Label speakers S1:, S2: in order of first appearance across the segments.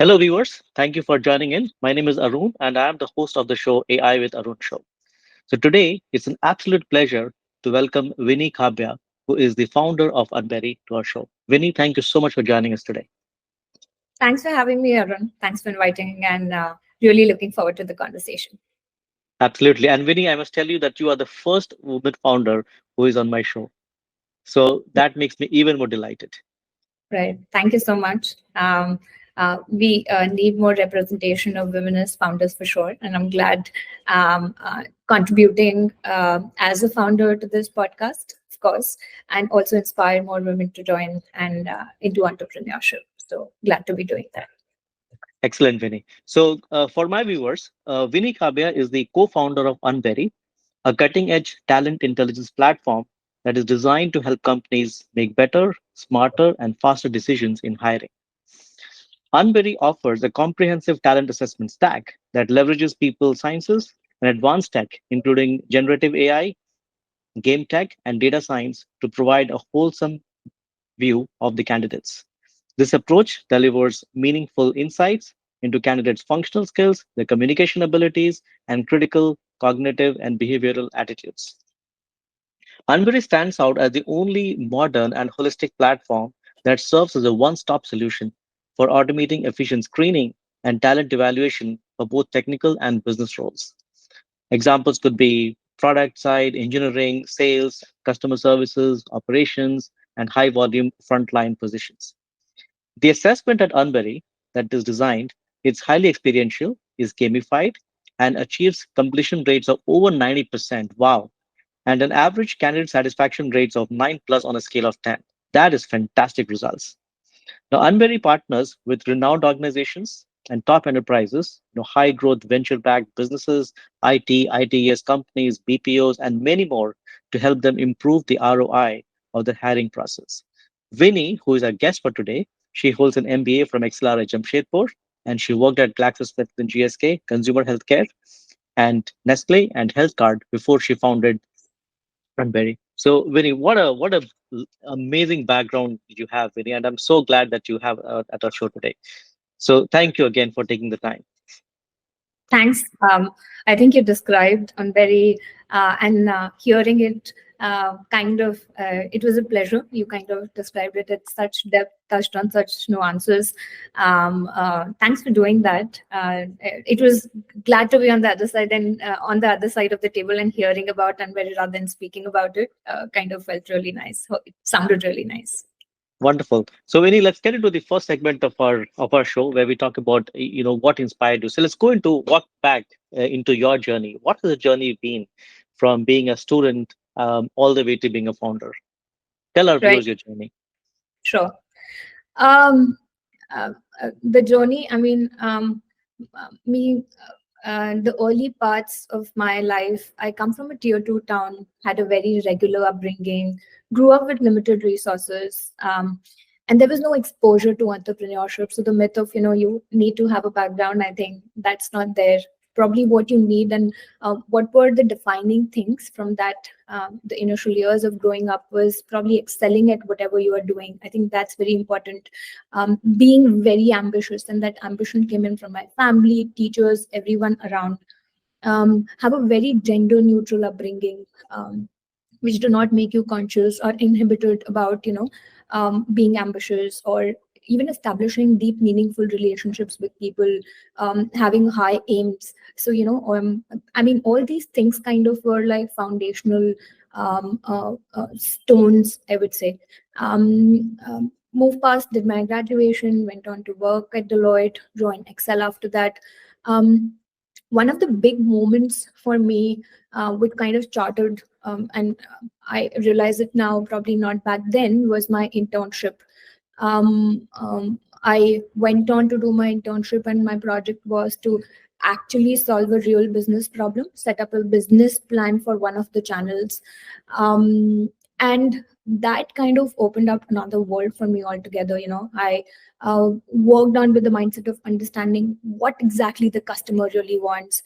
S1: Hello, viewers. Thank you for joining in. My name is Arun, and I am the host of the show AI with Arun Show. So today, it's an absolute pleasure to welcome Vini Khabya, who is the founder of Unberry, to our show. Vini, thank you so much for joining us today.
S2: Thanks for having me, Arun. Thanks for inviting, and really looking forward to the conversation.
S1: Absolutely. And Vini, I must tell you that you are the first woman founder who is on my show. So that makes me even more delighted.
S2: Right. Thank you so much. We need more representation of women as founders for sure, and I'm glad contributing as a founder to this podcast, of course, and also inspire more women to join and into entrepreneurship. So glad to be doing that.
S1: Excellent, Vinny. So, for my viewers, Vinny Khabya is the co founder of Unberry, a cutting edge talent intelligence platform that is designed to help companies make better, smarter, and faster decisions in hiring. Unberry offers a comprehensive talent assessment stack that leverages people sciences and advanced tech, including generative AI, game tech, and data science, to provide a wholesome view of the candidates. This approach delivers meaningful insights into candidates' functional skills, their communication abilities, and critical cognitive and behavioral attitudes. Unbury stands out as the only modern and holistic platform that serves as a one stop solution for automating efficient screening and talent evaluation for both technical and business roles. Examples could be product side, engineering, sales, customer services, operations, and high volume frontline positions. The assessment at Unbury that is designed, it's highly experiential, is gamified, and achieves completion rates of over 90%. Wow. And an average candidate satisfaction rates of 9 plus on a scale of 10. That is fantastic results. Now, Unbury partners with renowned organizations and top enterprises, high growth venture backed businesses, ITES companies, BPOs, and many more to help them improve the ROI of the hiring process. Vinny, who is our guest for today, she holds an MBA from XLR at Jamshedpur, and she worked at GlaxoSmithKline GSK, Consumer Healthcare, and Nestle and HealthCard before she founded Unberry. So, Vinny, what a amazing background you have, Vinny, and I'm so glad that you have at our show today. So, thank you again for taking the time.
S2: Thanks. I think you described on very and hearing it it was a pleasure. You kind of described it at such depth, touched on such nuances. Thanks for doing that. It was glad to be on the other side and on the other side of the table and hearing about Unberry rather than speaking about it. Kind of felt really nice. It sounded really nice.
S1: Wonderful. So, Vinny, let's get into the first segment of our show where we talk about what inspired you. So, let's go into walk back into your journey. What has the journey been from being a student all the way to being a founder? Tell our
S2: Right.
S1: viewers your journey.
S2: Sure. Um, the journey, I mean, me, the early parts of my life, I come from a tier two town, had a very regular upbringing, grew up with limited resources. And there was no exposure to entrepreneurship. So the myth of, you need to have a background, I think that's not there. Probably what you need and what were the defining things from that the initial years of growing up was probably excelling at whatever you are doing. I think that's very important. Being very ambitious, and that ambition came in from my family, teachers, everyone around. Have a very gender neutral upbringing, which do not make you conscious or inhibited about being ambitious or even establishing deep meaningful relationships with people, having high aims. So I mean, all these things kind of were like foundational stones, I would say. Moved past, did my graduation, went on to work at Deloitte, joined Excel after that. One of the big moments for me, which kind of chartered, and I realize it now, probably not back then, was my internship. I went on to do my internship, and my project was to actually solve a real business problem, set up a business plan for one of the channels. And that kind of opened up another world for me altogether. I worked on with the mindset of understanding what exactly the customer really wants.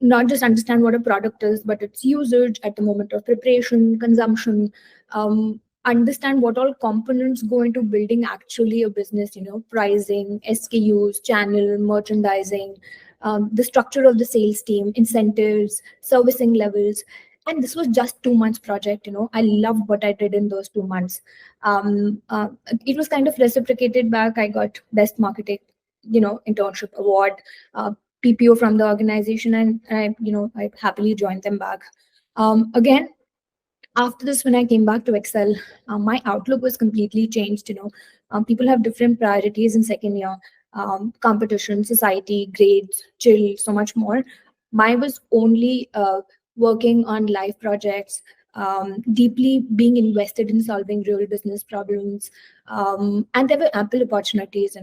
S2: Not just understand what a product is, but its usage at the moment of preparation, consumption, understand what all components go into building actually a business, pricing, SKUs, channel, merchandising, the structure of the sales team, incentives, servicing levels. And this was just 2 months project. I loved what I did in those 2 months. It was kind of reciprocated back. I got best marketing, internship award, PPO from the organization, and I happily joined them back. Again, after this, when I came back to Excel, my outlook was completely changed. People have different priorities in second year: competition, society, grades, chill, so much more. Mine was only working on live projects, deeply being invested in solving real business problems, and there were ample opportunities,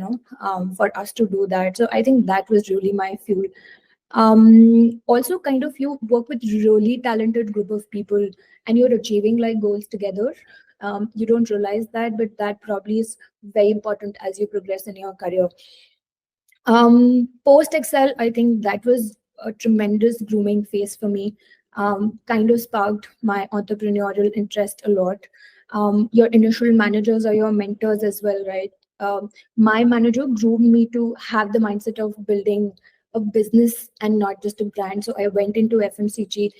S2: for us to do that. So I think that was really my fuel. Also, kind of, you work with really talented group of people and you're achieving like goals together. You don't realize that, but that probably is very important as you progress in your career. Post Excel, I think that was a tremendous grooming phase for me. Kind of sparked my entrepreneurial interest a lot. Your initial managers are your mentors as well, right? My manager groomed me to have the mindset of building a business and not just a brand. So I went into FMCG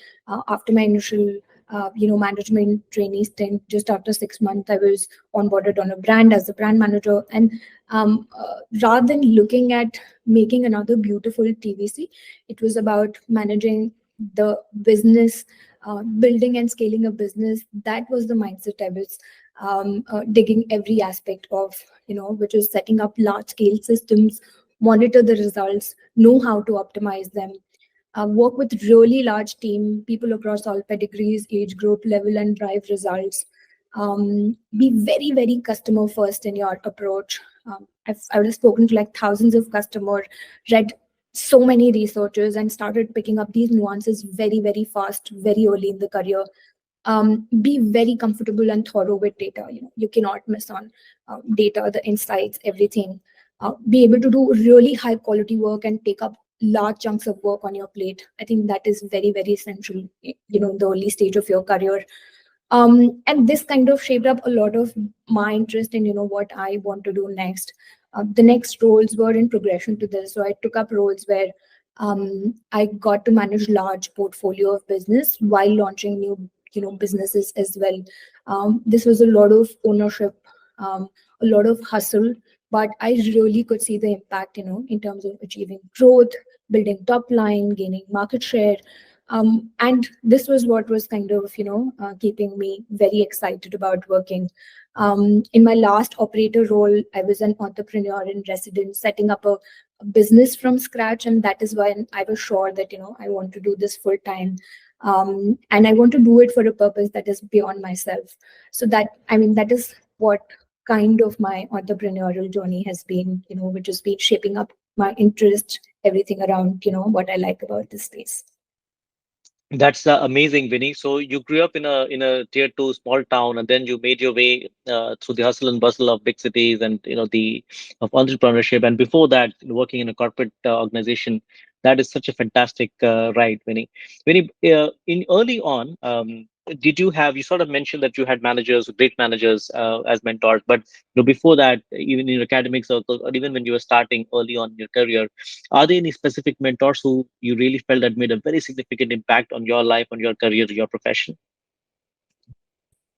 S2: after my initial, management trainee stint. Just after 6 months, I was onboarded on a brand as a brand manager. And rather than looking at making another beautiful TVC, it was about managing the business, building and scaling a business. That was the mindset I was digging every aspect of, which is setting up large scale systems, monitor the results, know how to optimize them, work with really large team, people across all pedigrees, age group, level, and drive results. Be very, very customer first in your approach. I would have spoken to like thousands of customers, read so many researchers, and started picking up these nuances very, very fast, very early in the career. Be very comfortable and thorough with data. You cannot miss on data, the insights, everything. Be able to do really high quality work and take up large chunks of work on your plate. I think that is very, very essential, in the early stage of your career. And this kind of shaped up a lot of my interest in, what I want to do next. The next roles were in progression to this. So I took up roles where I got to manage large portfolio of business while launching new, businesses as well. This was a lot of ownership, a lot of hustle, but I really could see the impact, in terms of achieving growth, building top line, gaining market share. And this was what was kind of, keeping me very excited about working. In my last operator role, I was an entrepreneur in residence, setting up a business from scratch. And that is why I was sure that, I want to do this full time. And I want to do it for a purpose that is beyond myself. So that is what kind of my entrepreneurial journey has been, which has been shaping up my interest, everything around, what I like about this space.
S1: That's amazing, Vinny. So you grew up in a tier two small town, and then you made your way through the hustle and bustle of big cities, and the of entrepreneurship. And before that, working in a corporate organization. That is such a fantastic ride, Vinny. Vinny, in early on, did you have? You sort of mentioned that you had managers, great managers, as mentors, but before that, even in your academic circles, or even when you were starting early on in your career, are there any specific mentors who you really felt that made a very significant impact on your life, on your career, your profession?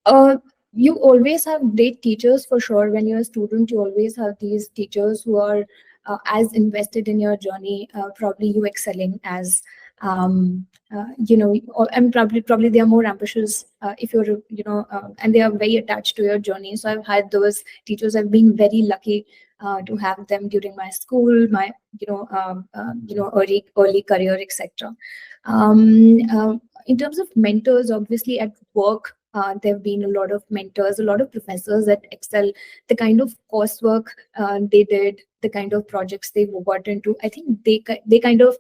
S2: Uh, you always have great teachers for sure. When you're a student, you always have these teachers who are as invested in your journey. Probably you excelling as, and probably they are more ambitious if you're, and they are very attached to your journey. So I've had those teachers. I've been very lucky to have them during my school, my, early career, etc. In terms of mentors, obviously at work, there have been a lot of mentors, a lot of professors at Excel. The kind of coursework they did, the kind of projects they got into, I think they kind of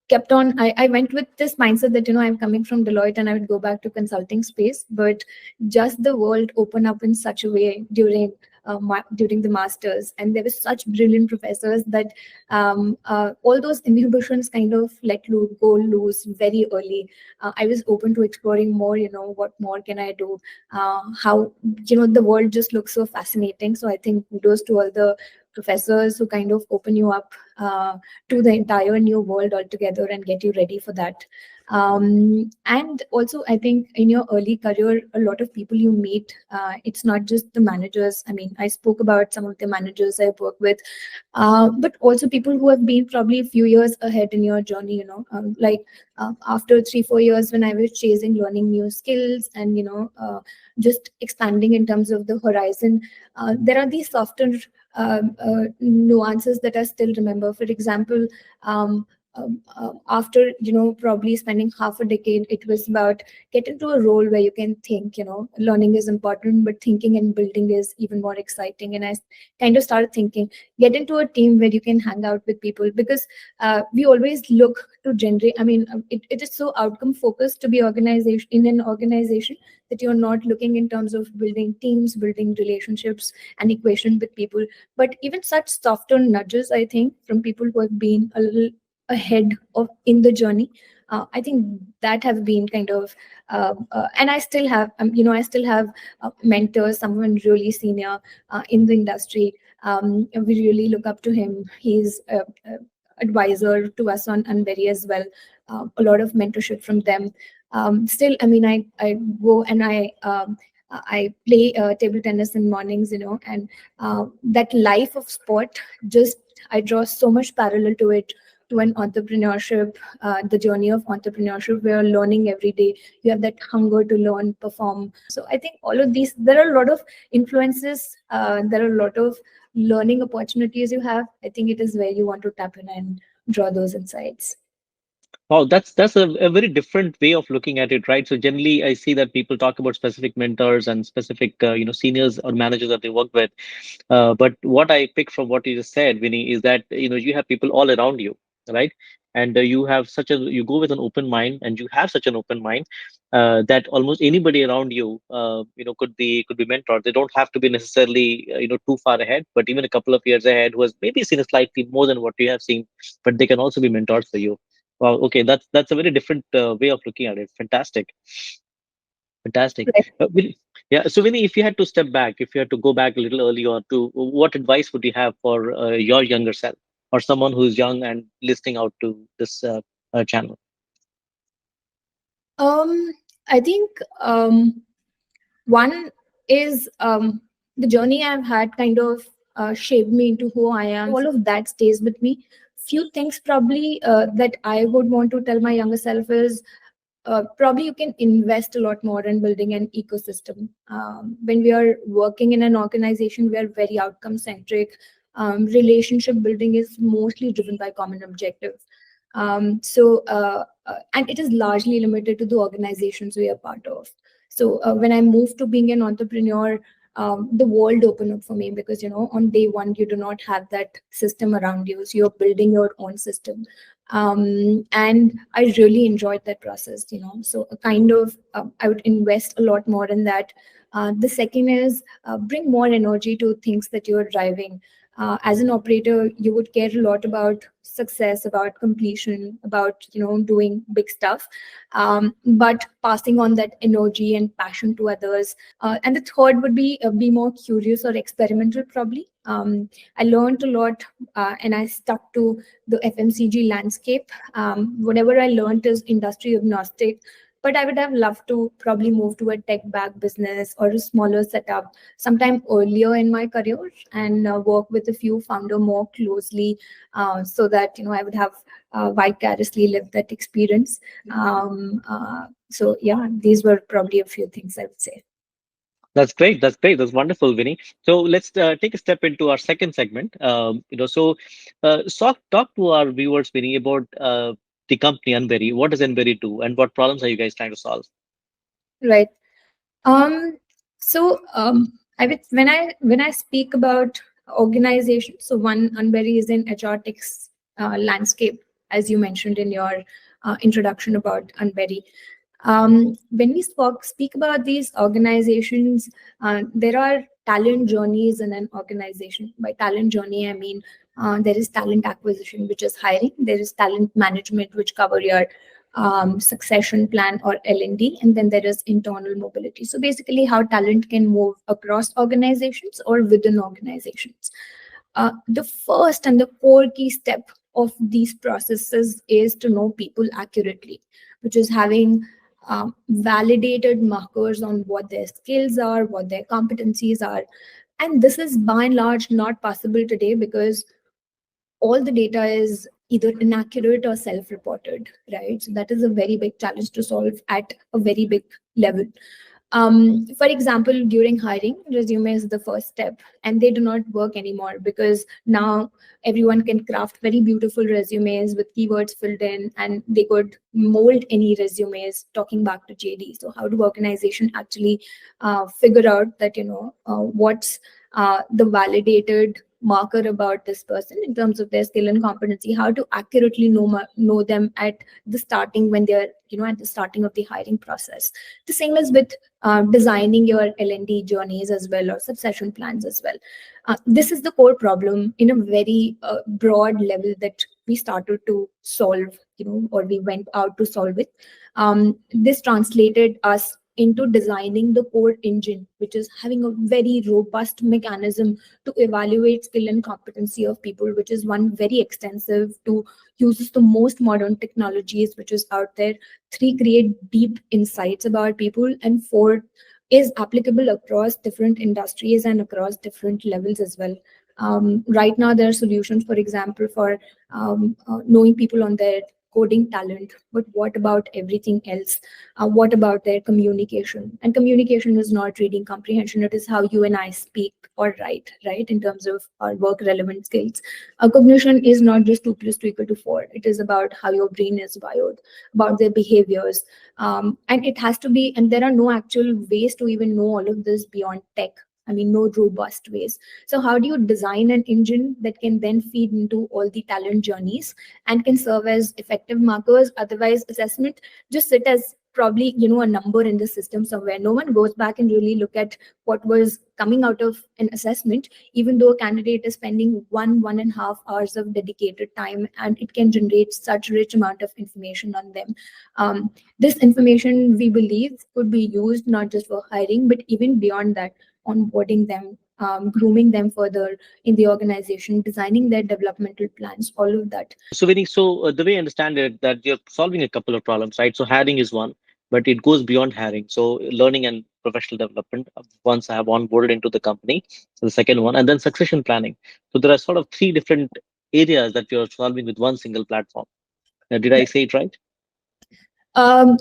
S2: kept on. I went with this mindset that I'm coming from Deloitte and I would go back to consulting space, but just the world opened up in such a way during during the masters, and there were such brilliant professors that all those inhibitions kind of go loose very early. I was open to exploring more. What more can I do? How the world just looks so fascinating. So I think kudos to all the professors who kind of open you up to the entire new world altogether and get you ready for that. And also, I think in your early career, a lot of people you meet, it's not just the managers. I mean, I spoke about some of the managers I work with, but also people who have been probably a few years ahead in your journey. After 3-4 years, when I was chasing learning new skills and just expanding in terms of the horizon, there are these softer nuances that I still remember. For example, after probably spending half a decade, it was about get into a role where you can think. Learning is important, but thinking and building is even more exciting. And I kind of started thinking, get into a team where you can hang out with people, because we always look to generate. I mean, it is so outcome focused to be organization in an organization, that you're not looking in terms of building teams, building relationships and equation with people. But even such softer nudges, I think, from people who have been a little ahead of in the journey, I think that have been kind of and I still have mentors, someone really senior in the industry. We really look up to him. He's advisor to us on Unberry as well. A lot of mentorship from them. Still, I mean, I go and I play table tennis in mornings, and that life of sport, just I draw so much parallel to it, to an entrepreneurship, the journey of entrepreneurship, where you're learning every day. You have that hunger to learn, perform. So I think all of these, there are a lot of influences, there are a lot of learning opportunities you have. I think it is where you want to tap in and draw those insights.
S1: Oh, that's a very different way of looking at it, right? So generally, I see that people talk about specific mentors and specific, seniors or managers that they work with. But what I pick from what you just said, Vinny, is that you have people all around you, right? And you go with an open mind, and you have such an open mind that almost anybody around you, could be mentored. They don't have to be necessarily too far ahead, but even a couple of years ahead, who has maybe seen slightly more than what you have seen, but they can also be mentors for you. Wow, okay, that's a very different way of looking at it. Fantastic. Fantastic.
S2: Right.
S1: Yeah. So, Vinny, if you had to step back, if you had to go back a little earlier, to what advice would you have for your younger self, or someone who's young and listening out to this channel?
S2: um I think one is the journey I've had kind of shaped me into who I am. All of that stays with me. Few things probably that I would want to tell my younger self is, probably you can invest a lot more in building an ecosystem. When we are working in an organization, we are very outcome centric. Relationship building is mostly driven by common objectives. And it is largely limited to the organizations we are part of. So when I moved to being an entrepreneur, the world opened up for me, because on day one you do not have that system around you, so you're building your own system. And I really enjoyed that process. So a kind of I would invest a lot more in that. The second is, bring more energy to things that you're driving. As an operator, you would care a lot about success, about completion, about doing big stuff, but passing on that energy and passion to others. And the third would be more curious or experimental, probably. I learned a lot, and I stuck to the FMCG landscape. Whatever I learned is industry agnostic, but I would have loved to probably move to a tech back business or a smaller setup sometime earlier in my career, and work with a few founder more closely, so that I would have vicariously lived that experience. So yeah, these were probably a few things I would say.
S1: That's great. That's great. That's wonderful, Vinny. So let's take a step into our second segment. Talk to our viewers, Vinny, about the company Unberry. What does Unberry do, and what problems are you guys trying to solve?
S2: Right. Um, so when I speak about organization, so one, Unberry is in HRTech's landscape, as you mentioned in your introduction about Unberry. When we speak about these organizations, there are talent journeys in an organization. By talent journey, I mean there is talent acquisition, which is hiring. There is talent management, which cover your succession plan or L&D, and then there is internal mobility. So basically, how talent can move across organizations or within organizations. The first and the core key step of these processes is to know people accurately, which is having validated markers on what their skills are, what their competencies are. And this is by and large not possible today because all the data is either inaccurate or self-reported, right? So that is a very big challenge to solve at a very big level. For example, during hiring, resume is the first step, and they do not work anymore because now everyone can craft very beautiful resumes with keywords filled in, and they could mold any resumes talking back to JD. So how do organization actually figure out that, what's the validated marker about this person in terms of their skill and competency, how to accurately know them at the starting, when they're at the starting of the hiring process. The same as with designing your L&D journeys as well, or succession plans as well. This is the core problem in a very broad level that we started to solve, or we went out to solve it. This translated us into designing the core engine, which is having a very robust mechanism to evaluate skill and competency of people, which is one very extensive to uses the most modern technologies which is out there. 3, create deep insights about people, and 4, is applicable across different industries and across different levels as well. Right now, there are solutions, for example, for knowing people on their coding talent, but what about everything else? What about their communication? And communication is not reading comprehension, it is how you and I speak or write, right? In terms of our work relevant skills. Cognition is not just 2 plus 2 equal to 4. It is about how your brain is wired, about their behaviors. And it has to be, and there are no actual ways to even know all of this beyond tech. I mean, no robust ways. So how do you design an engine that can then feed into all the talent journeys and can serve as effective markers? Otherwise, assessment just sit as probably, a number in the system somewhere. No one goes back and really look at what was coming out of an assessment, even though a candidate is spending 1.5 hours of dedicated time, and it can generate such rich amount of information on them. This information, we believe, could be used not just for hiring, but even beyond that, onboarding them, grooming them further in the organization, designing their developmental plans, all of that.
S1: So, Vinny, the way I understand it, that you're solving a couple of problems, right? So, hiring is one, but it goes beyond hiring. So, learning and professional development, once I have onboarded into the company, so the second one, and then succession planning. So, there are sort of 3 different areas that you're solving with one single platform. Did I say it right?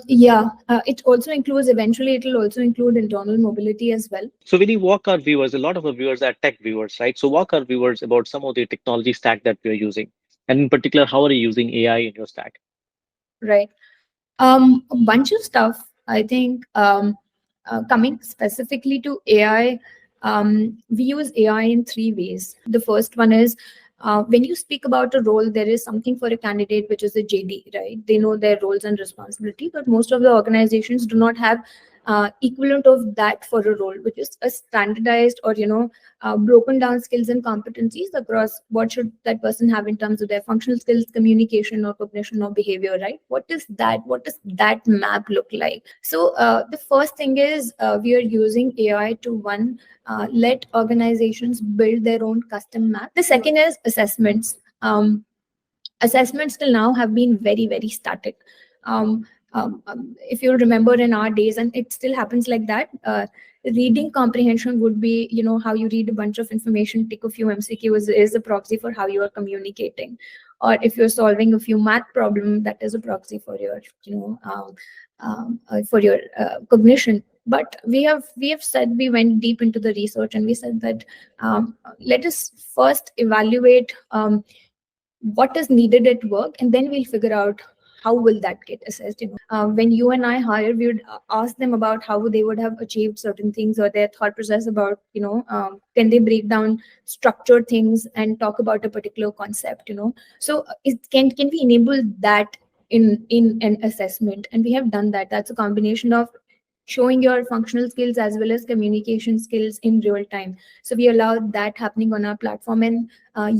S2: Yeah, it also includes, eventually, it will also include internal mobility as well.
S1: So, when you walk our viewers, a lot of our viewers are tech viewers, right? So, walk our viewers about some of the technology stack that we are using. And in particular, how are you using AI in your stack?
S2: Right. A bunch of stuff, I think. Coming specifically to AI, we use AI in 3 ways. The first one is, when you speak about a role, there is something for a candidate, which is a JD, right? They know their roles and responsibility, but most of the organizations do not have equivalent of that for a role, which is a standardized or broken down skills and competencies across what should that person have in terms of their functional skills, communication or cognition or behavior, right? What does that map look like? So the first thing is, we are using AI to, one, let organizations build their own custom map. The second is assessments. Assessments till now have been very, very static. If you remember in our days, and it still happens like that, reading comprehension would be, how you read a bunch of information, tick a few MCQs is a proxy for how you are communicating. Or if you're solving a few math problem, that is a proxy for your, cognition. But we have said, we went deep into the research, and we said that let us first evaluate what is needed at work, and then we'll figure out how will that get assessed. When you and I hire, we would ask them about how they would have achieved certain things, or their thought process about, can they break down structured things and talk about a particular concept. So can we enable that in an assessment? And we have done that. That's a combination of showing your functional skills as well as communication skills in real time. So we allow that happening on our platform, and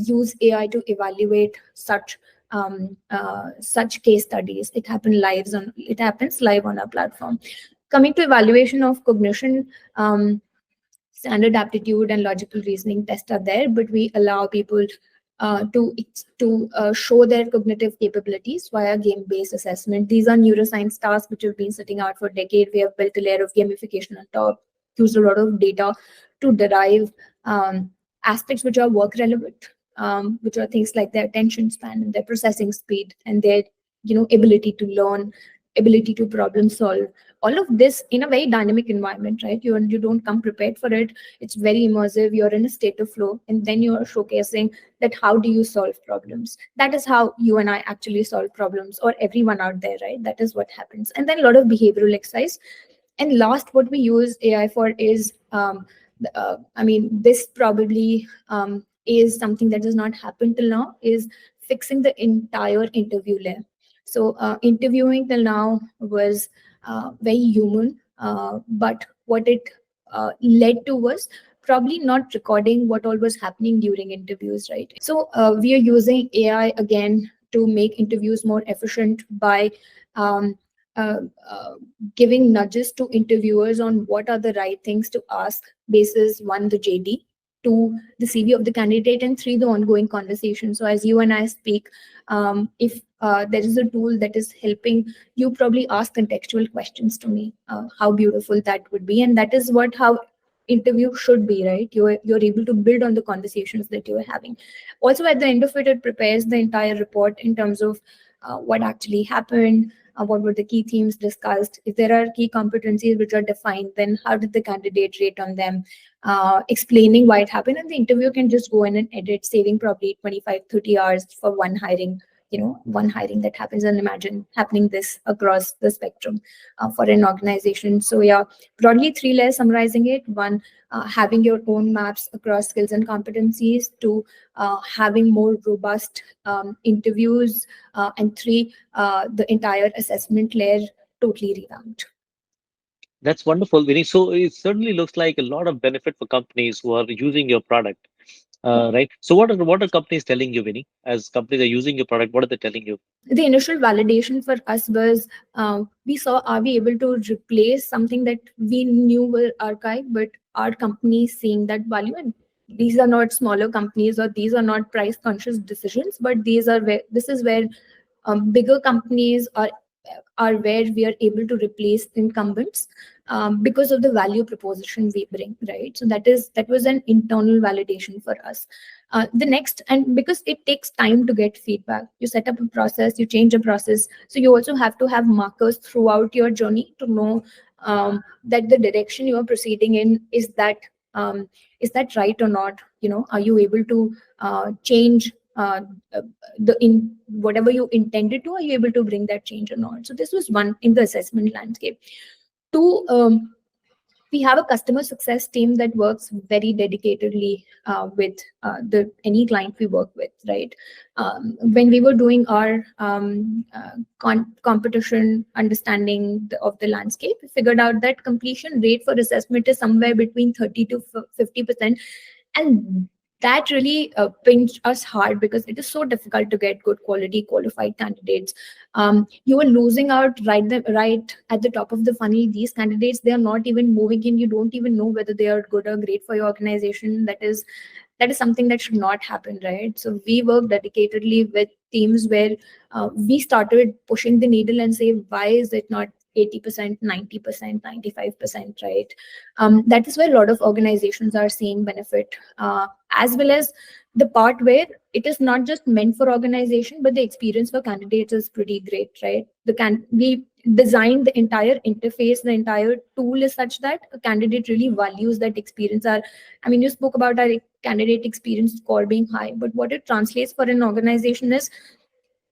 S2: use AI to evaluate such case studies. It happens live on our platform. Coming to evaluation of cognition, standard aptitude and logical reasoning tests are there, but we allow people to show their cognitive capabilities via game-based assessment. These are neuroscience tasks which have been sitting out for decades. We have built a layer of gamification on top, used a lot of data to derive aspects which are work relevant, which are things like their attention span and their processing speed and their ability to learn, ability to problem solve. All of this in a very dynamic environment, right? You don't come prepared for it. It's very immersive. You're in a state of flow, and then you are showcasing that how do you solve problems. That is how you and I actually solve problems, or everyone out there, right? That is what happens. And then a lot of behavioral exercise. And last, what we use AI for is this probably is something that does not happen till now, is fixing the entire interview layer. So interviewing till now was very human, but what it led to was probably not recording what all was happening during interviews, right? So we are using AI again to make interviews more efficient by um, uh, uh, giving nudges to interviewers on what are the right things to ask basis one, the JD, two, the CV of the candidate, and three, the ongoing conversation. So as you and I speak, if there is a tool that is helping you probably ask contextual questions to me, how beautiful that would be. And that is what how interview should be, right? You're able to build on the conversations that you're having. Also, at the end of it, it prepares the entire report in terms of what actually happened, what were the key themes discussed. If there are key competencies which are defined, then how did the candidate rate on them, explaining why it happened. And the interviewer can just go in and edit, saving probably 25-30 hours for one hiring that happens. And imagine happening this across the spectrum for an organization. So yeah, broadly three layers summarizing it: one, having your own maps across skills and competencies; two, having more robust interviews; and three, the entire assessment layer totally revamped.
S1: That's wonderful, Vinny. So it certainly looks like a lot of benefit for companies who are using your product, right? So what are companies telling you, Vinny? As companies are using your product, what are they telling you?
S2: The initial validation for us was, we saw, are we able to replace something that we knew were archived, but our company seeing that value. And these are not smaller companies, or these are not price conscious decisions, but this is where bigger companies are where we are able to replace incumbents, because of the value proposition we bring, right? So that was an internal validation for us. The next, and because it takes time to get feedback, you set up a process, you change a process, so you also have to have markers throughout your journey to know that the direction you are proceeding in is that right or not. Are you able to change the in whatever you intended to, are you able to bring that change or not? So this was one in the assessment landscape. Two, we have a customer success team that works very dedicatedly with the any client we work with, right? When we were doing our competition understanding of the landscape, we figured out that completion rate for assessment is somewhere between 30 to 50%. And that really pinched us hard, because it is so difficult to get good quality qualified candidates. You are losing out right at the top of the funnel. These candidates, they are not even moving in. You don't even know whether they are good or great for your organization. That is something that should not happen, right? So we work dedicatedly with teams where we started pushing the needle and say, why is it not 80%, 90%, 95%, right? That is where a lot of organizations are seeing benefit, as well as the part where it is not just meant for organization, but the experience for candidates is pretty great, right? We designed the entire interface, the entire tool is such that a candidate really values that experience. You spoke about our candidate experience score being high, but what it translates for an organization is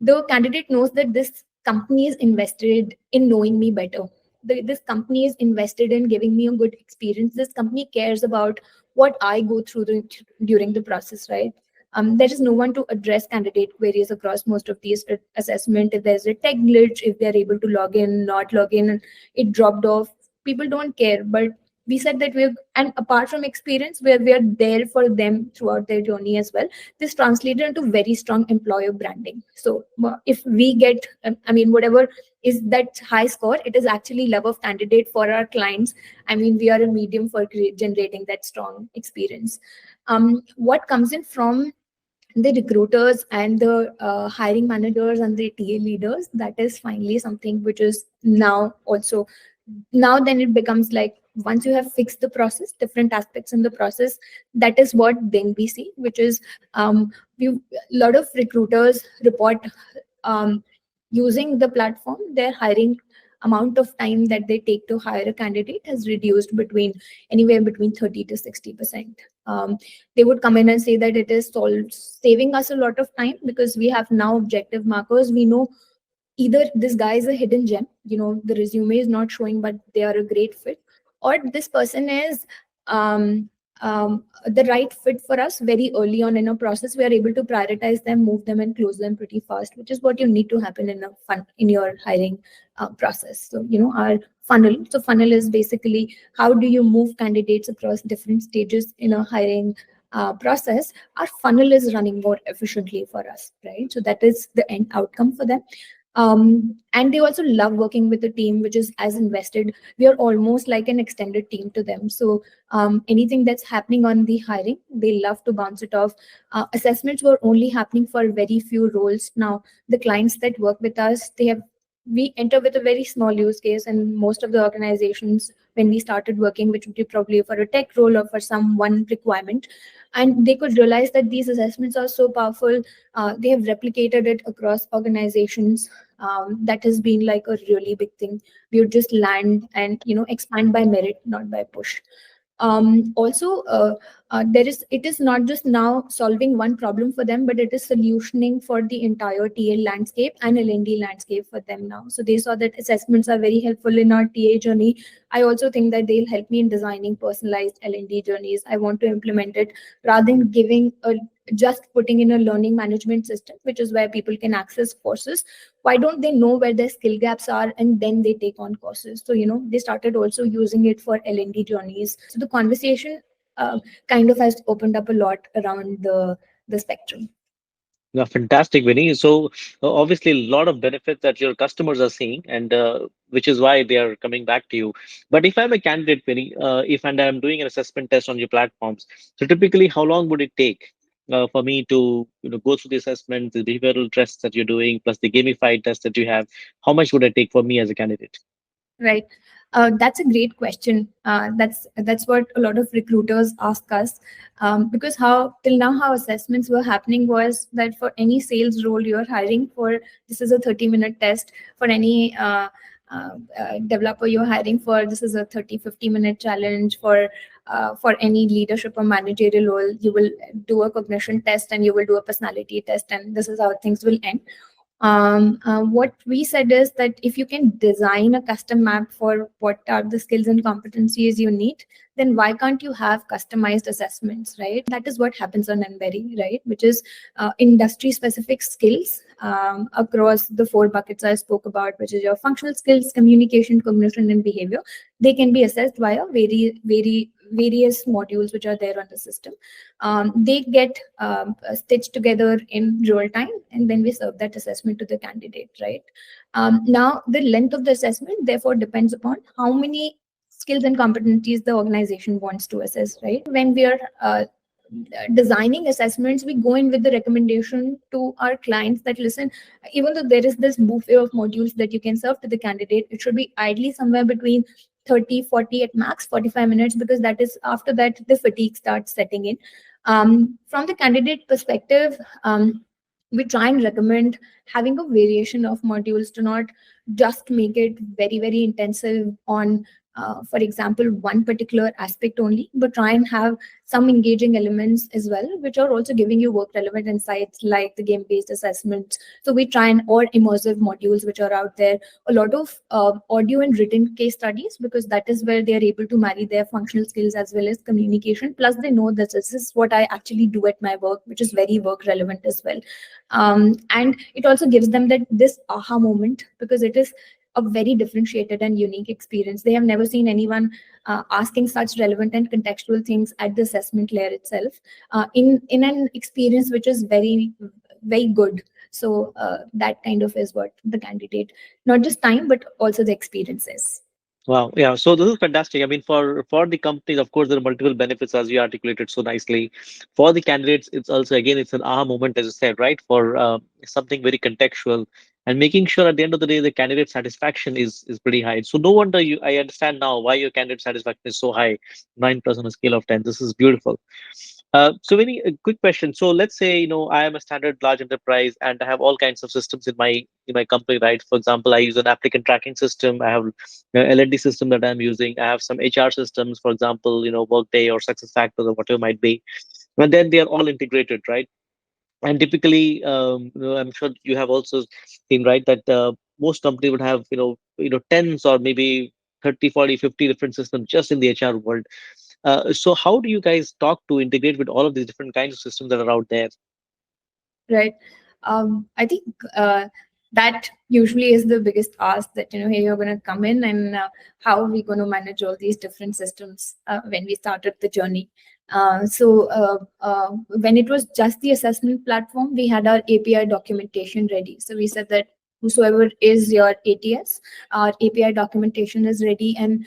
S2: the candidate knows that this company is invested in knowing me better. This company is invested in giving me a good experience. This company cares about what I go through during the process, right? There is no one to address candidate queries across most of these assessment. If there's a tech glitch, if they're able to log in, not log in, it dropped off, people don't care. But we said that we're, and apart from experience, we're there for them throughout their journey as well. This translated into very strong employer branding. So if we get, I mean, whatever is that high score, it is actually love of candidate for our clients. I mean, we are a medium for generating that strong experience. What comes in from the recruiters and the hiring managers and the TA leaders, that is finally something which is now also, now then it becomes like, once you have fixed the process, different aspects in the process, that is what then we see, which is we, a lot of recruiters report um, using the platform, their hiring amount of time that they take to hire a candidate has reduced between anywhere between 30 to 60%. They would come in and say that it is saving us a lot of time because we have now objective markers. We know either this guy is a hidden gem, the resume is not showing, but they are a great fit, or this person is the right fit for us very early on in a process. We are able to prioritize them, move them, and close them pretty fast, which is what you need to happen in your hiring process. So our funnel. So funnel is basically how do you move candidates across different stages in a hiring process. Our funnel is running more efficiently for us, right? So that is the end outcome for them. And they also love working with a team which is as invested. We are almost like an extended team to them. So anything that's happening on the hiring, they love to bounce it off. Assessments were only happening for very few roles. Now the clients that work with us, we enter with a very small use case, and most of the organizations, when we started working, which would be probably for a tech role or for some one requirement, and they could realize that these assessments are so powerful. They have replicated it across organizations. That has been like a really big thing. We would just land and expand by merit, not by push. Also, it is not just now solving one problem for them, but it is solutioning for the entire TA landscape and L&D landscape for them now. So they saw that assessments are very helpful in our TA journey. I also think that they'll help me in designing personalized L&D journeys. I want to implement it rather than just putting in a learning management system, which is where people can access courses. Why don't they know where their skill gaps are and then they take on courses? So they started also using it for L&D journeys. So the conversation kind of has opened up a lot around the spectrum.
S1: Yeah, fantastic, Vinny. So obviously a lot of benefits that your customers are seeing, and which is why they are coming back to you. But if I'm a candidate, Vinny, if and I'm doing an assessment test on your platforms, so typically how long would it take for me to go through the assessment, the behavioral tests that you're doing, plus the gamified test that you have? How much would it take for me as a candidate?
S2: Right. That's a great question. That's what a lot of recruiters ask us, because how till now how assessments were happening was that for any sales role you're hiring for, this is a 30-minute test. For any developer you're hiring for, this is a 30-50-minute challenge. For any leadership or managerial role, you will do a cognition test and you will do a personality test, and this is how things will end. What we said is that if you can design a custom map for what are the skills and competencies you need, then why can't you have customized assessments, right? That is what happens on Unberry, right? Which is industry specific skills across the 4 buckets I spoke about, which is your functional skills, communication, cognition, and behavior. They can be assessed via various modules which are there on the system. They get stitched together in real time, and then we serve that assessment to the candidate, right? Now, the length of the assessment therefore depends upon how many skills and competencies the organization wants to assess, right? When we are designing assessments, we go in with the recommendation to our clients that, listen, even though there is this buffet of modules that you can serve to the candidate, it should be ideally somewhere between 30, 40 at max 45 minutes, because that is after that the fatigue starts setting in. From the candidate perspective, we try and recommend having a variation of modules, to not just make it very, very intensive on for example, one particular aspect only, but try and have some engaging elements as well, which are also giving you work relevant insights like the game-based assessments. So we try and, or immersive modules which are out there, a lot of audio and written case studies, because that is where they are able to marry their functional skills as well as communication. Plus they know that this is what I actually do at my work, which is very work relevant as well. And it also gives them that this aha moment, because it is a very differentiated and unique experience. They have never seen anyone asking such relevant and contextual things at the assessment layer itself, in an experience which is very very good. So that kind of is what the candidate, not just time but also the experience is.
S1: Wow. Yeah. So this is fantastic. I mean, for the companies, of course, there are multiple benefits as you articulated so nicely. For the candidates, it's also again, it's an aha moment, as you said, right? For something very contextual and making sure at the end of the day, the candidate satisfaction is pretty high. So no wonder you. I understand now why your candidate satisfaction is so high, 9% on a scale of 10. This is beautiful. So, very a quick question. So, let's say I am a standard large enterprise and I have all kinds of systems in my company, right? For example, I use an applicant tracking system. I have L&D system that I'm using. I have some HR systems, for example, Workday or SuccessFactors or whatever it might be. And then they are all integrated, right? And typically, I'm sure you have also seen, right, that most companies would have, tens or maybe 30, 40, 50 different systems just in the HR world. So how do you guys talk to integrate with all of these different kinds of systems that are out there?
S2: Right. I think that usually is the biggest ask, that hey, you're going to come in, and how are we going to manage all these different systems when we started the journey. When it was just the assessment platform, we had our API documentation ready. So we said that whosoever is your ATS, our API documentation is ready, and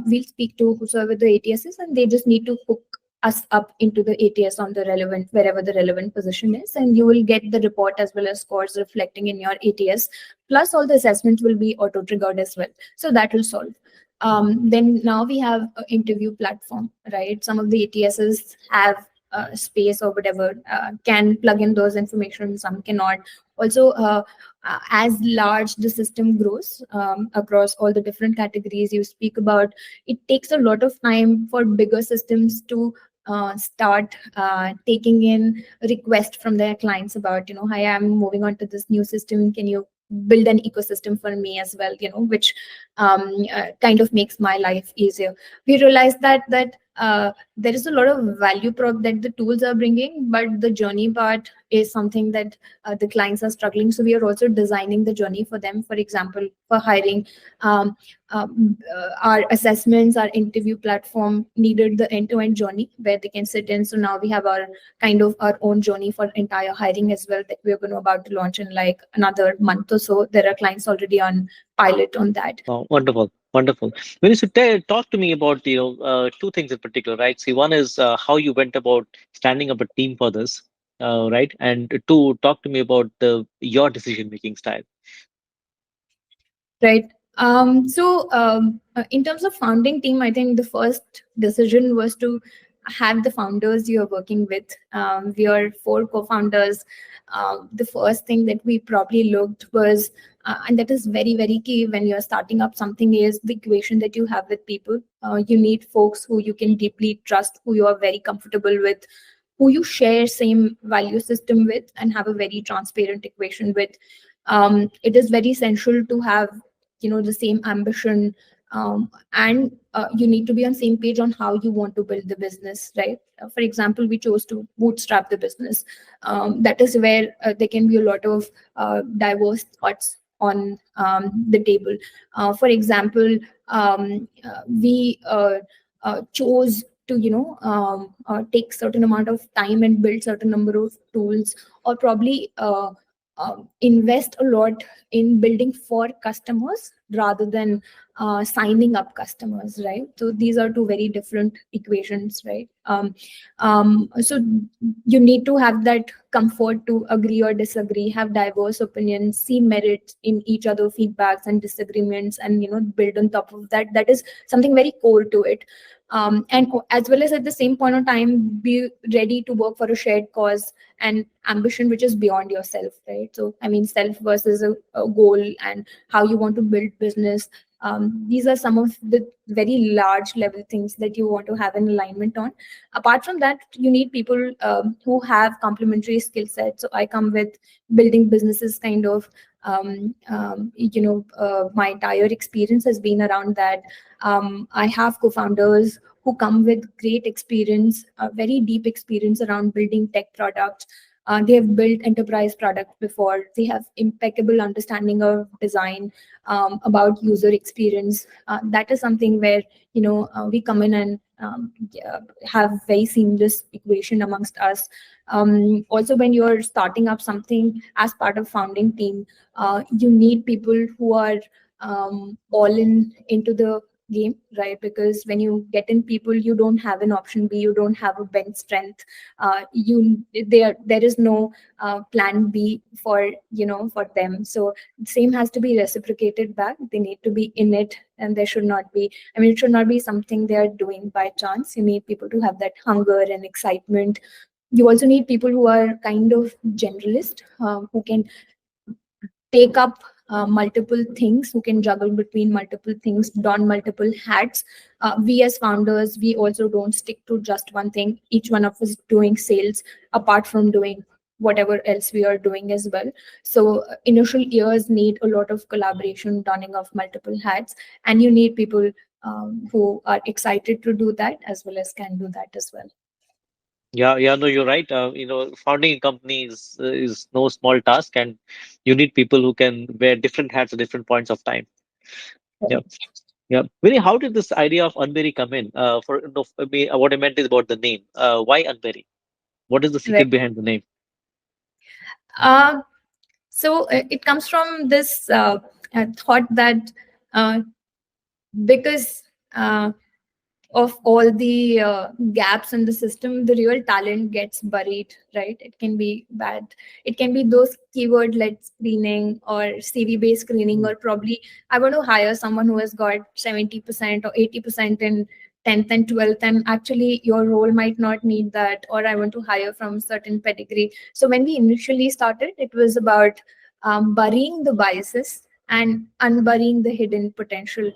S2: we'll speak to whosoever the ATS is, and they just need to hook us up into the ATS on the relevant, wherever the relevant position is, and you will get the report as well as scores reflecting in your ATS. Plus, all the assessments will be auto triggered as well. So that will solve. Then now we have an interview platform, right? Some of the ATSs have space or whatever, can plug in those information, some cannot. Also, as large the system grows across all the different categories you speak about, it takes a lot of time for bigger systems to start taking in request from their clients about, hi, I'm moving on to this new system, can you build an ecosystem for me as well, which kind of makes my life easier. We realized that there is a lot of value prop that the tools are bringing, but the journey part is something that the clients are struggling. So we are also designing the journey for them. For example, for hiring, our assessments, our interview platform needed the end-to-end journey where they can sit in. So now we have our kind of our own journey for entire hiring as well, that we're going to about to launch in like another month or so. There are clients already on pilot on that.
S1: Oh, wonderful, wonderful. When you should talk to me about two things in particular, right? See, one is how you went about standing up a team for this, right? And two, talk to me about your decision making style.
S2: Right. In terms of founding team, I think the first decision was to have the founders you're working with. We are four co-founders. The first thing that we probably looked was, and that is very, very key when you're starting up something, is the equation that you have with people. You need folks who you can deeply trust, who you are very comfortable with, who you share same value system with, and have a very transparent equation with. It is very essential to have the same ambition, and you need to be on same page on how you want to build the business, right? For example, we chose to bootstrap the business. That is where there can be a lot of diverse thoughts on the table. For example, we chose to take certain amount of time and build certain number of tools, or probably invest a lot in building for customers rather than signing up customers, right? So these are two very different equations, right? So you need to have that comfort to agree or disagree, have diverse opinions, see merit in each other feedbacks and disagreements, and build on top of that. That is something very core to it. And as well as at the same point of time, be ready to work for a shared cause and ambition which is beyond yourself, right? So I mean, self versus a goal, and how you want to build business. These are some of the very large level things that you want to have an alignment on. Apart from that, you need people who have complementary skill sets. So I come with building businesses kind of, my entire experience has been around that. I have co-founders who come with great experience, very deep experience around building tech products. They have built enterprise products before. They have impeccable understanding of design, about user experience. That is something where we come in and have very seamless equation amongst us. Also, when you're starting up something as part of founding team, you need people who are all in into the game, right? Because when you get in people, you don't have an option B, you don't have a bench strength. There is no plan B for for them. So same has to be reciprocated back. They need to be in it, and there should not be, I mean, it should not be something they are doing by chance. You need people to have that hunger and excitement. You also need people who are kind of generalist, who can take up multiple things, who can juggle between multiple things, don multiple hats. We as founders, we also don't stick to just one thing. Each one of us doing sales apart from doing whatever else we are doing as well. So initial years need a lot of collaboration, donning of multiple hats, and you need people who are excited to do that as well as can do that as well.
S1: Yeah, yeah, no, you're right. Founding a company is no small task, and you need people who can wear different hats at different points of time. Yeah, yeah. Vinny, how did this idea of Unberry come in? For no, I mean, what I meant is about the name. Why Unberry? What is the
S2: Right.
S1: secret behind the name?
S2: Uh, so it comes from this thought that uh, because of all the gaps in the system, the real talent gets buried, right? It can be bad. It can be those keyword-led screening or CV-based screening, or probably I want to hire someone who has got 70% or 80% in 10th and 12th, and actually your role might not need that, or I want to hire from certain pedigree. So when we initially started, it was about burying the biases and unburying the hidden potential.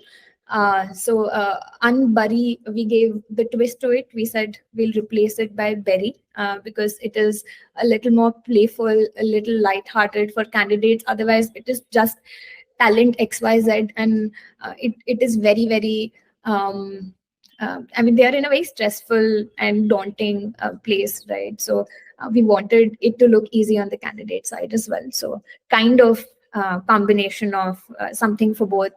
S2: Unbury, we gave the twist to it. We said we'll replace it by Berry, because it is a little more playful, a little light-hearted for candidates. Otherwise, it is just talent XYZ, and it is very, very. I mean, they are in a very stressful and daunting place, right? So we wanted it to look easy on the candidate side as well. So kind of combination of something for both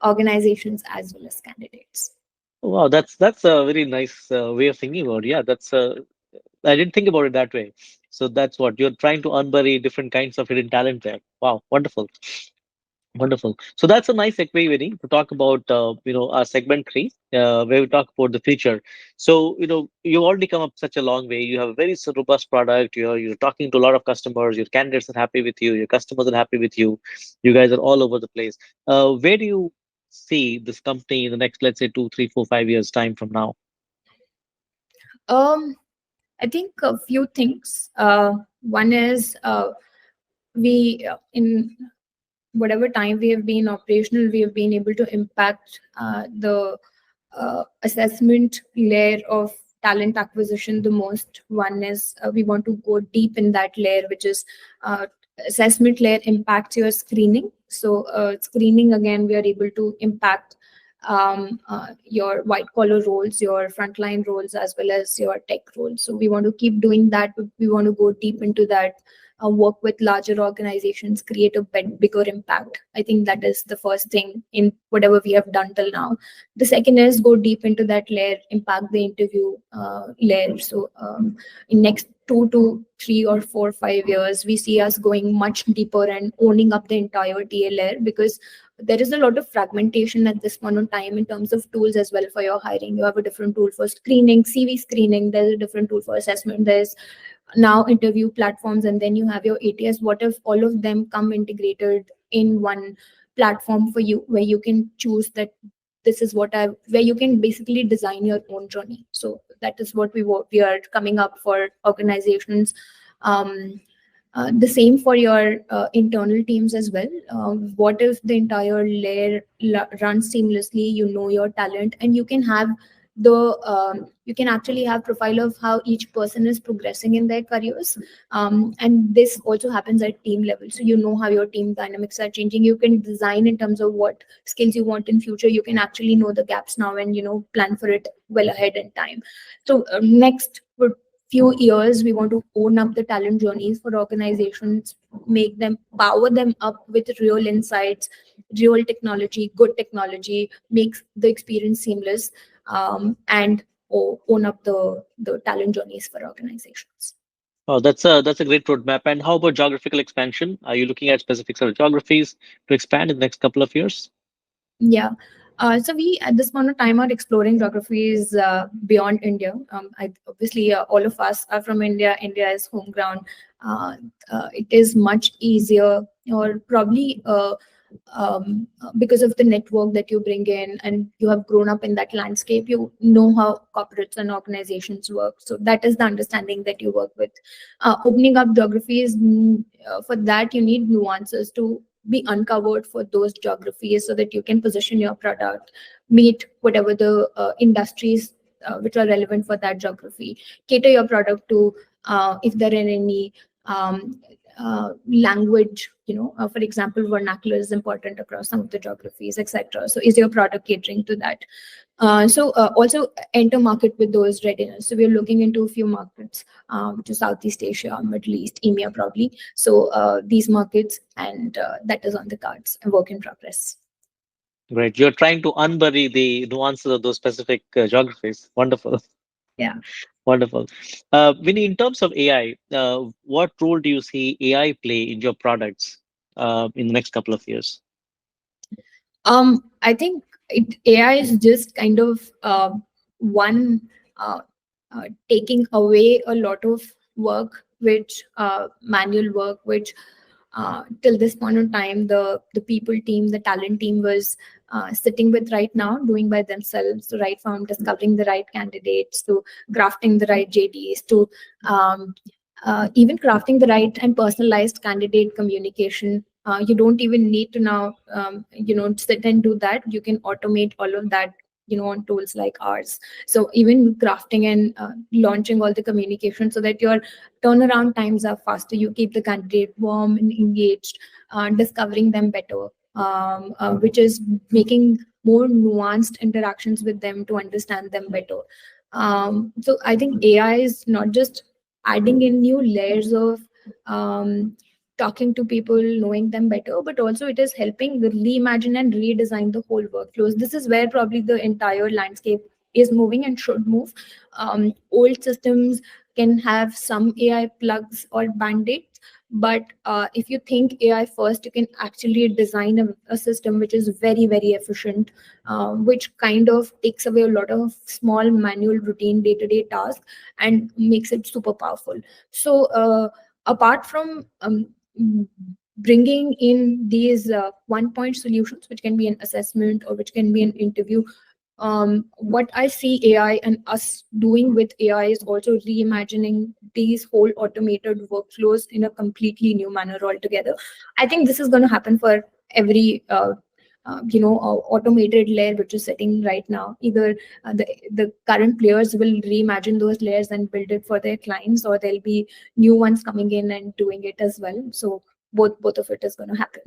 S2: organizations as well as candidates.
S1: Wow, that's a very nice way of thinking about it. Yeah, that's I didn't think about it that way. So that's what you're trying to unbury different kinds of hidden talent there. Wow, wonderful. Wonderful. So that's a nice segue, Vinny, to talk about our segment three, where we talk about the future. So you've already come up such a long way. You have a very robust product. You're talking to a lot of customers. Your candidates are happy with you. Your customers are happy with you. You guys are all over the place. Where do you see this company in the next, let's say, 2, 3, 4, 5 years time from now?
S2: Um, I think a few things. One is we in whatever time we have been operational, we have been able to impact the assessment layer of talent acquisition the most. One is we want to go deep in that layer, which is assessment layer impacts your screening. So screening, again, we are able to impact your white collar roles, your frontline roles, as well as your tech roles. So we want to keep doing that. We want to go deep into that, work with larger organizations, create a bigger impact. I think that is the first thing in whatever we have done till now. The second is go deep into that layer, impact the interview layer. So in next 2 to 3 or 4, 5 years, we see us going much deeper and owning up the entire TA layer, because there is a lot of fragmentation at this point in time in terms of tools as well for your hiring. You have a different tool for screening, CV screening. There's a different tool for assessment. There's now interview platforms, and then you have your ATS. What if all of them come integrated in one platform for you, where you can choose that this is what I, where you can basically design your own journey. So that is what we are coming up for organizations. um, the same for your internal teams as well. What if the entire layer runs seamlessly? You know your talent, and you can have you can actually have profile of how each person is progressing in their careers. And this also happens at team level, so you know how your team dynamics are changing. You can design in terms of what skills you want in future. You can actually know the gaps now and plan for it well ahead in time. So next would few years we want to own up the talent journeys for organizations, make them, power them up with real insights, real technology, good technology, makes the experience seamless, and own up the talent journeys for organizations.
S1: Oh, that's a great roadmap. And how about geographical expansion? Are you looking at specific sort of geographies to expand in the next couple of years?
S2: Yeah. So we at this point of time are exploring geographies beyond India. Obviously, all of us are from India. India is home ground. It is much easier, or probably because of the network that you bring in, and you have grown up in that landscape. You know how corporates and organizations work. So that is the understanding that you work with. Opening up geographies, for that you need nuances to be uncovered for those geographies so that you can position your product, meet whatever the industries which are relevant for that geography, cater your product to if there are any language, for example, vernacular is important across some of the geographies, etc. So is your product catering to that? Also enter market with those readiness. So we're looking into a few markets, which is Southeast Asia, Middle East, EMEA probably. So these markets, and that is on the cards, a work in progress.
S1: Great. You're trying to unbury the nuances of those specific geographies. Wonderful.
S2: Yeah.
S1: Wonderful. Vinny, in terms of AI, what role do you see AI play in your products in the next couple of years?
S2: I think AI is just kind of one uh, taking away a lot of work, which manual work, which till this point in time, the people team, the talent team was sitting with right now, doing by themselves. So right from discovering the right candidates to crafting the right JDs to um, even crafting the right and personalized candidate communication. You don't even need to now, sit and do that. You can automate all of that, on tools like ours. So even crafting and launching all the communication so that your turnaround times are faster. You keep the candidate warm and engaged, discovering them better, which is making more nuanced interactions with them to understand them better. So I think AI is not just adding in new layers of um, talking to people, knowing them better, but also it is helping reimagine and redesign the whole workflows. This is where probably the entire landscape is moving and should move. Old systems can have some AI plugs or band-aids, but if you think AI first, you can actually design a system which is very, very efficient, which kind of takes away a lot of small manual routine day-to-day tasks and makes it super powerful. So apart from bringing in these one point solutions, which can be an assessment or which can be an interview, what I see AI and us doing with AI is also reimagining these whole automated workflows in a completely new manner altogether. I think this is going to happen for every automated layer which is sitting right now. Either the current players will reimagine those layers and build it for their clients, or there'll be new ones coming in and doing it as well. So both of it is going to happen.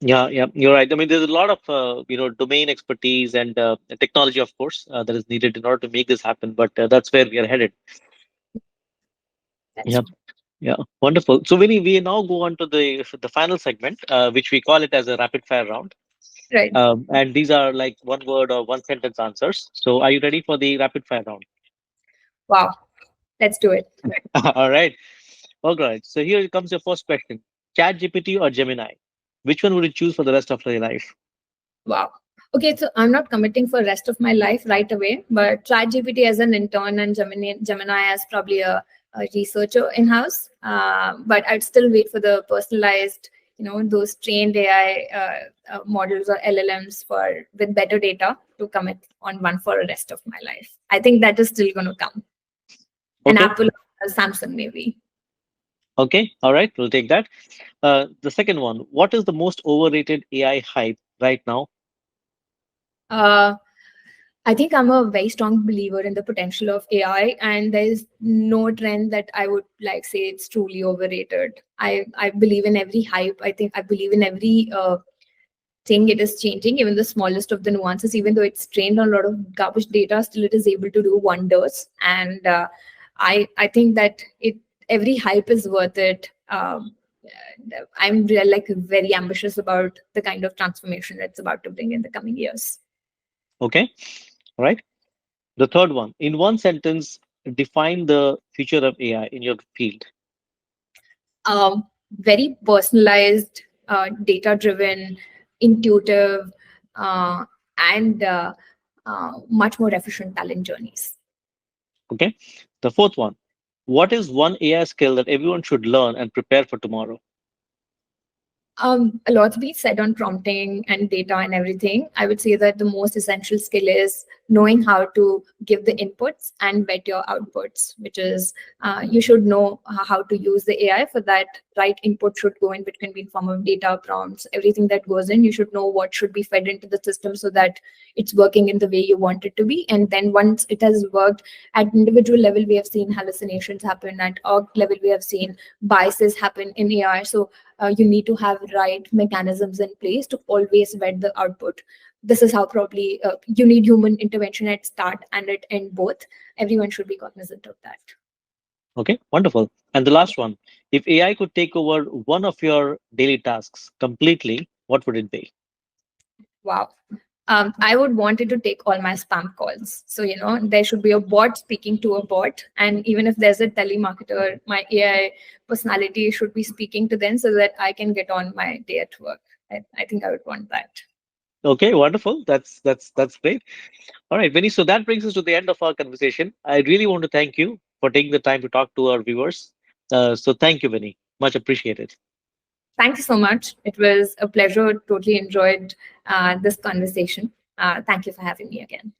S1: Yeah, yeah, you're right. I mean, there's a lot of domain expertise and technology, of course, that is needed in order to make this happen. But that's where we are headed.
S2: That's
S1: Yeah, yeah, wonderful. So, Vinny, we now go on to the final segment, which we call it as a rapid fire round.
S2: right.
S1: And these are like one word or one sentence answers. So, are you ready for the rapid fire round?
S2: Wow. Let's do it.
S1: All right. All right. So here comes your first question: Chat GPT or Gemini? Which one would you choose for the rest of your life?
S2: Wow. Okay, so I'm not committing for rest of my life right away, but ChatGPT as an intern and Gemini as probably a researcher in house. But I'd still wait for the personalized, those trained AI models or LLMs for with better data to commit on one for the rest of my life. I think that is still going to come. An
S1: Okay.
S2: Apple or Samsung maybe.
S1: Okay. All right. We'll take that. The second one: What is the most overrated AI hype right now?
S2: Uh, I think I'm a very strong believer in the potential of AI, and there's no trend that I would like say it's truly overrated. I believe in every hype. I think I believe in every thing it is changing, even the smallest of the nuances. Even though it's trained on a lot of garbage data, still it is able to do wonders. And I think that it every hype is worth it. I'm like very ambitious about the kind of transformation it's about to bring in the coming years.
S1: Okay. All right. The third one, in one sentence, define the future of AI in your field.
S2: Very personalized, data driven, intuitive, uh, and much more efficient talent journeys.
S1: Okay. The fourth one, what is one AI skill that everyone should learn and prepare for tomorrow?
S2: A lot to be said on prompting and data and everything. I would say that the most essential skill is knowing how to give the inputs and vet your outputs, which is you should know how to use the AI for that. Right input should go in, which can be in form of data, prompts, everything that goes in. You should know what should be fed into the system so that it's working in the way you want it to be. And then once it has worked at individual level, we have seen hallucinations happen. At org level, we have seen biases happen in AI. So you need to have right mechanisms in place to always vet the output. This is how probably you need human intervention at start and at end both. Everyone should be cognizant of that.
S1: Okay. Wonderful. And the last one, if AI could take over one of your daily tasks completely, what would it be?
S2: Wow. I would want it to take all my spam calls. So, there should be a bot speaking to a bot. And even if there's a telemarketer, my AI personality should be speaking to them so that I can get on my day at work. I think I would want that.
S1: Okay, wonderful. That's great. All right, Vinny. So that brings us to the end of our conversation. I really want to thank you for taking the time to talk to our viewers. So thank you, Vinny. Much appreciated.
S2: Thank you so much. It was a pleasure. Totally enjoyed this conversation. Thank you for having me again.